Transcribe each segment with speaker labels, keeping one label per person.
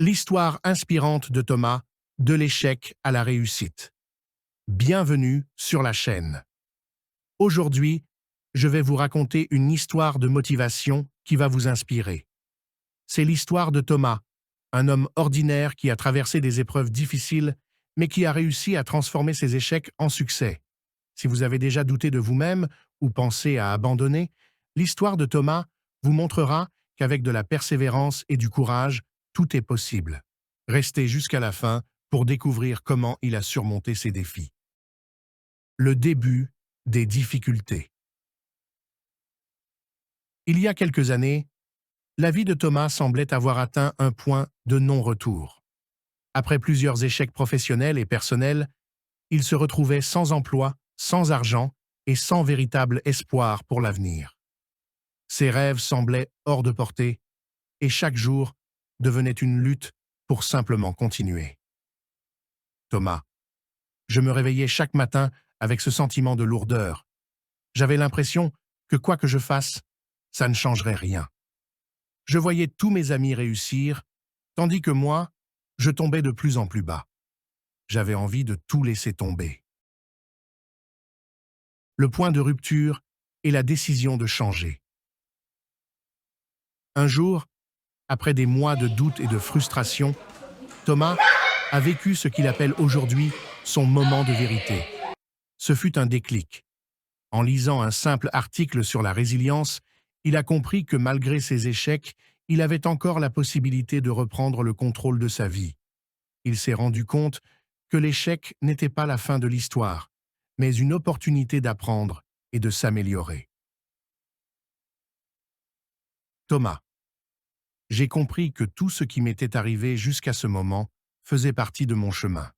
Speaker 1: L'histoire inspirante de Thomas, de l'échec à la réussite. Bienvenue sur la chaîne. Aujourd'hui, je vais vous raconter une histoire de motivation qui va vous inspirer. C'est l'histoire de Thomas, un homme ordinaire qui a traversé des épreuves difficiles, mais qui a réussi à transformer ses échecs en succès. Si vous avez déjà douté de vous-même ou pensé à abandonner, l'histoire de Thomas vous montrera qu'avec de la persévérance et du courage, tout est possible. Restez jusqu'à la fin pour découvrir comment il a surmonté ses défis. Le début des difficultés. Il y a quelques années, la vie de Thomas semblait avoir atteint un point de non-retour. Après plusieurs échecs professionnels et personnels, il se retrouvait sans emploi, sans argent et sans véritable espoir pour l'avenir. Ses rêves semblaient hors de portée et chaque jour devenait une lutte pour simplement continuer. Thomas. Je me réveillais chaque matin avec ce sentiment de lourdeur. J'avais l'impression que quoi que je fasse, ça ne changerait rien. Je voyais tous mes amis réussir, tandis que moi, je tombais de plus en plus bas. J'avais envie de tout laisser tomber. Le point de rupture est la décision de changer. Un jour, après des mois de doute et de frustration, Thomas a vécu ce qu'il appelle aujourd'hui son moment de vérité. Ce fut un déclic. En lisant un simple article sur la résilience, il a compris que malgré ses échecs, il avait encore la possibilité de reprendre le contrôle de sa vie. Il s'est rendu compte que l'échec n'était pas la fin de l'histoire, mais une opportunité d'apprendre et de s'améliorer. Thomas. J'ai compris que tout ce qui m'était arrivé jusqu'à ce moment faisait partie de mon chemin.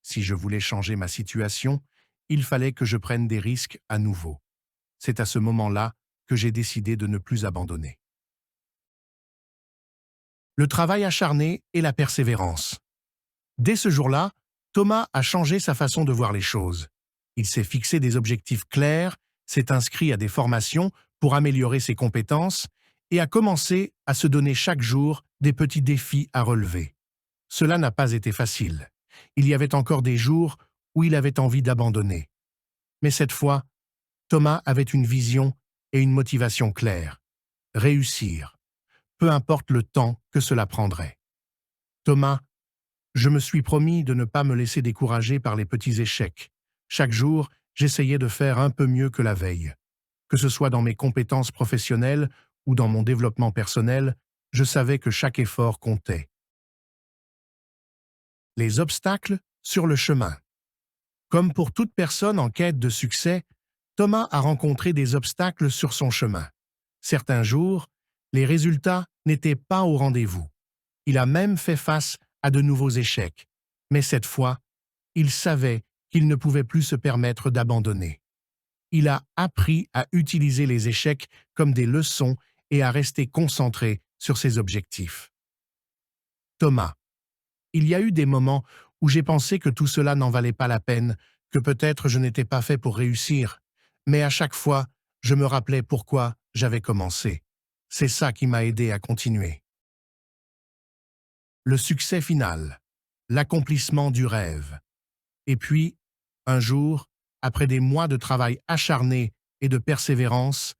Speaker 1: Si je voulais changer ma situation, il fallait que je prenne des risques à nouveau. C'est à ce moment-là que j'ai décidé de ne plus abandonner. Le travail acharné et la persévérance. Dès ce jour-là, Thomas a changé sa façon de voir les choses. Il s'est fixé des objectifs clairs, s'est inscrit à des formations pour améliorer ses compétences et a commencé à se donner chaque jour des petits défis à relever. Cela n'a pas été facile. Il y avait encore des jours où il avait envie d'abandonner. Mais cette fois, Thomas avait une vision et une motivation claires. Réussir, peu importe le temps que cela prendrait. Thomas, je me suis promis de ne pas me laisser décourager par les petits échecs. Chaque jour, j'essayais de faire un peu mieux que la veille. Que ce soit dans mes compétences professionnelles ou dans mon développement personnel, je savais que chaque effort comptait. Les obstacles sur le chemin. Comme pour toute personne en quête de succès, Thomas a rencontré des obstacles sur son chemin. Certains jours, les résultats n'étaient pas au rendez-vous. Il a même fait face à de nouveaux échecs. Mais cette fois, il savait qu'il ne pouvait plus se permettre d'abandonner. Il a appris à utiliser les échecs comme des leçons et à rester concentré sur ses objectifs. Thomas. Il y a eu des moments où j'ai pensé que tout cela n'en valait pas la peine, que peut-être je n'étais pas fait pour réussir. Mais à chaque fois, je me rappelais pourquoi j'avais commencé. C'est ça qui m'a aidé à continuer. Le succès final, l'accomplissement du rêve. Et puis, un jour, après des mois de travail acharné et de persévérance,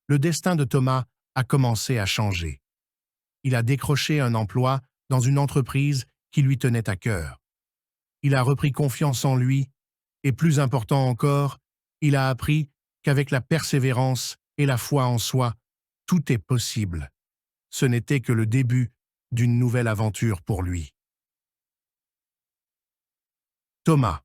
Speaker 1: le destin de Thomas a commencé à changer. Il a décroché un emploi dans une entreprise qui lui tenait à cœur. Il a repris confiance en lui et, plus important encore, il a appris qu'avec la persévérance et la foi en soi, tout est possible. Ce n'était que le début d'une nouvelle aventure pour lui. Thomas.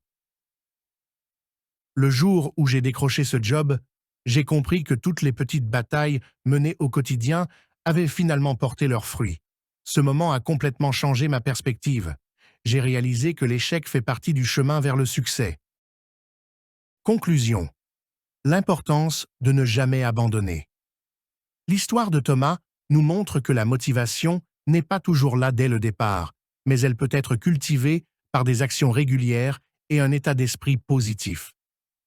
Speaker 1: Le jour où j'ai décroché ce job, j'ai compris que toutes les petites batailles menées au quotidien avaient finalement porté leurs fruits. Ce moment a complètement changé ma perspective. J'ai réalisé que l'échec fait partie du chemin vers le succès. Conclusion. L'importance de ne jamais abandonner. L'histoire de Thomas nous montre que la motivation n'est pas toujours là dès le départ, mais elle peut être cultivée par des actions régulières et un état d'esprit positif.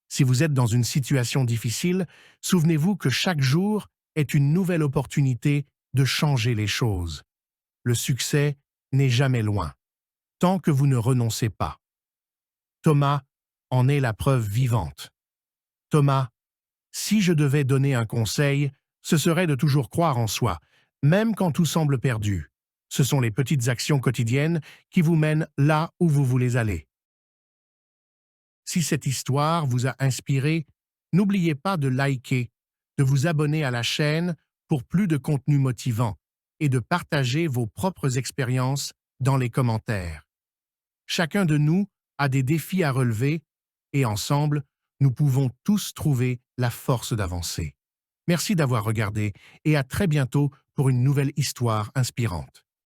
Speaker 1: Si vous êtes dans une situation difficile, souvenez-vous que chaque jour est une nouvelle opportunité de changer les choses. Le succès n'est jamais loin, tant que vous ne renoncez pas. Thomas en est la preuve vivante. Thomas, si je devais donner un conseil, ce serait de toujours croire en soi, même quand tout semble perdu. Ce sont les petites actions quotidiennes qui vous mènent là où vous voulez aller. Si cette histoire vous a inspiré, n'oubliez pas de liker, de vous abonner à la chaîne pour plus de contenu motivant et de partager vos propres expériences dans les commentaires. Chacun de nous a des défis à relever et ensemble, nous pouvons tous trouver la force d'avancer. Merci d'avoir regardé et à très bientôt pour une nouvelle histoire inspirante.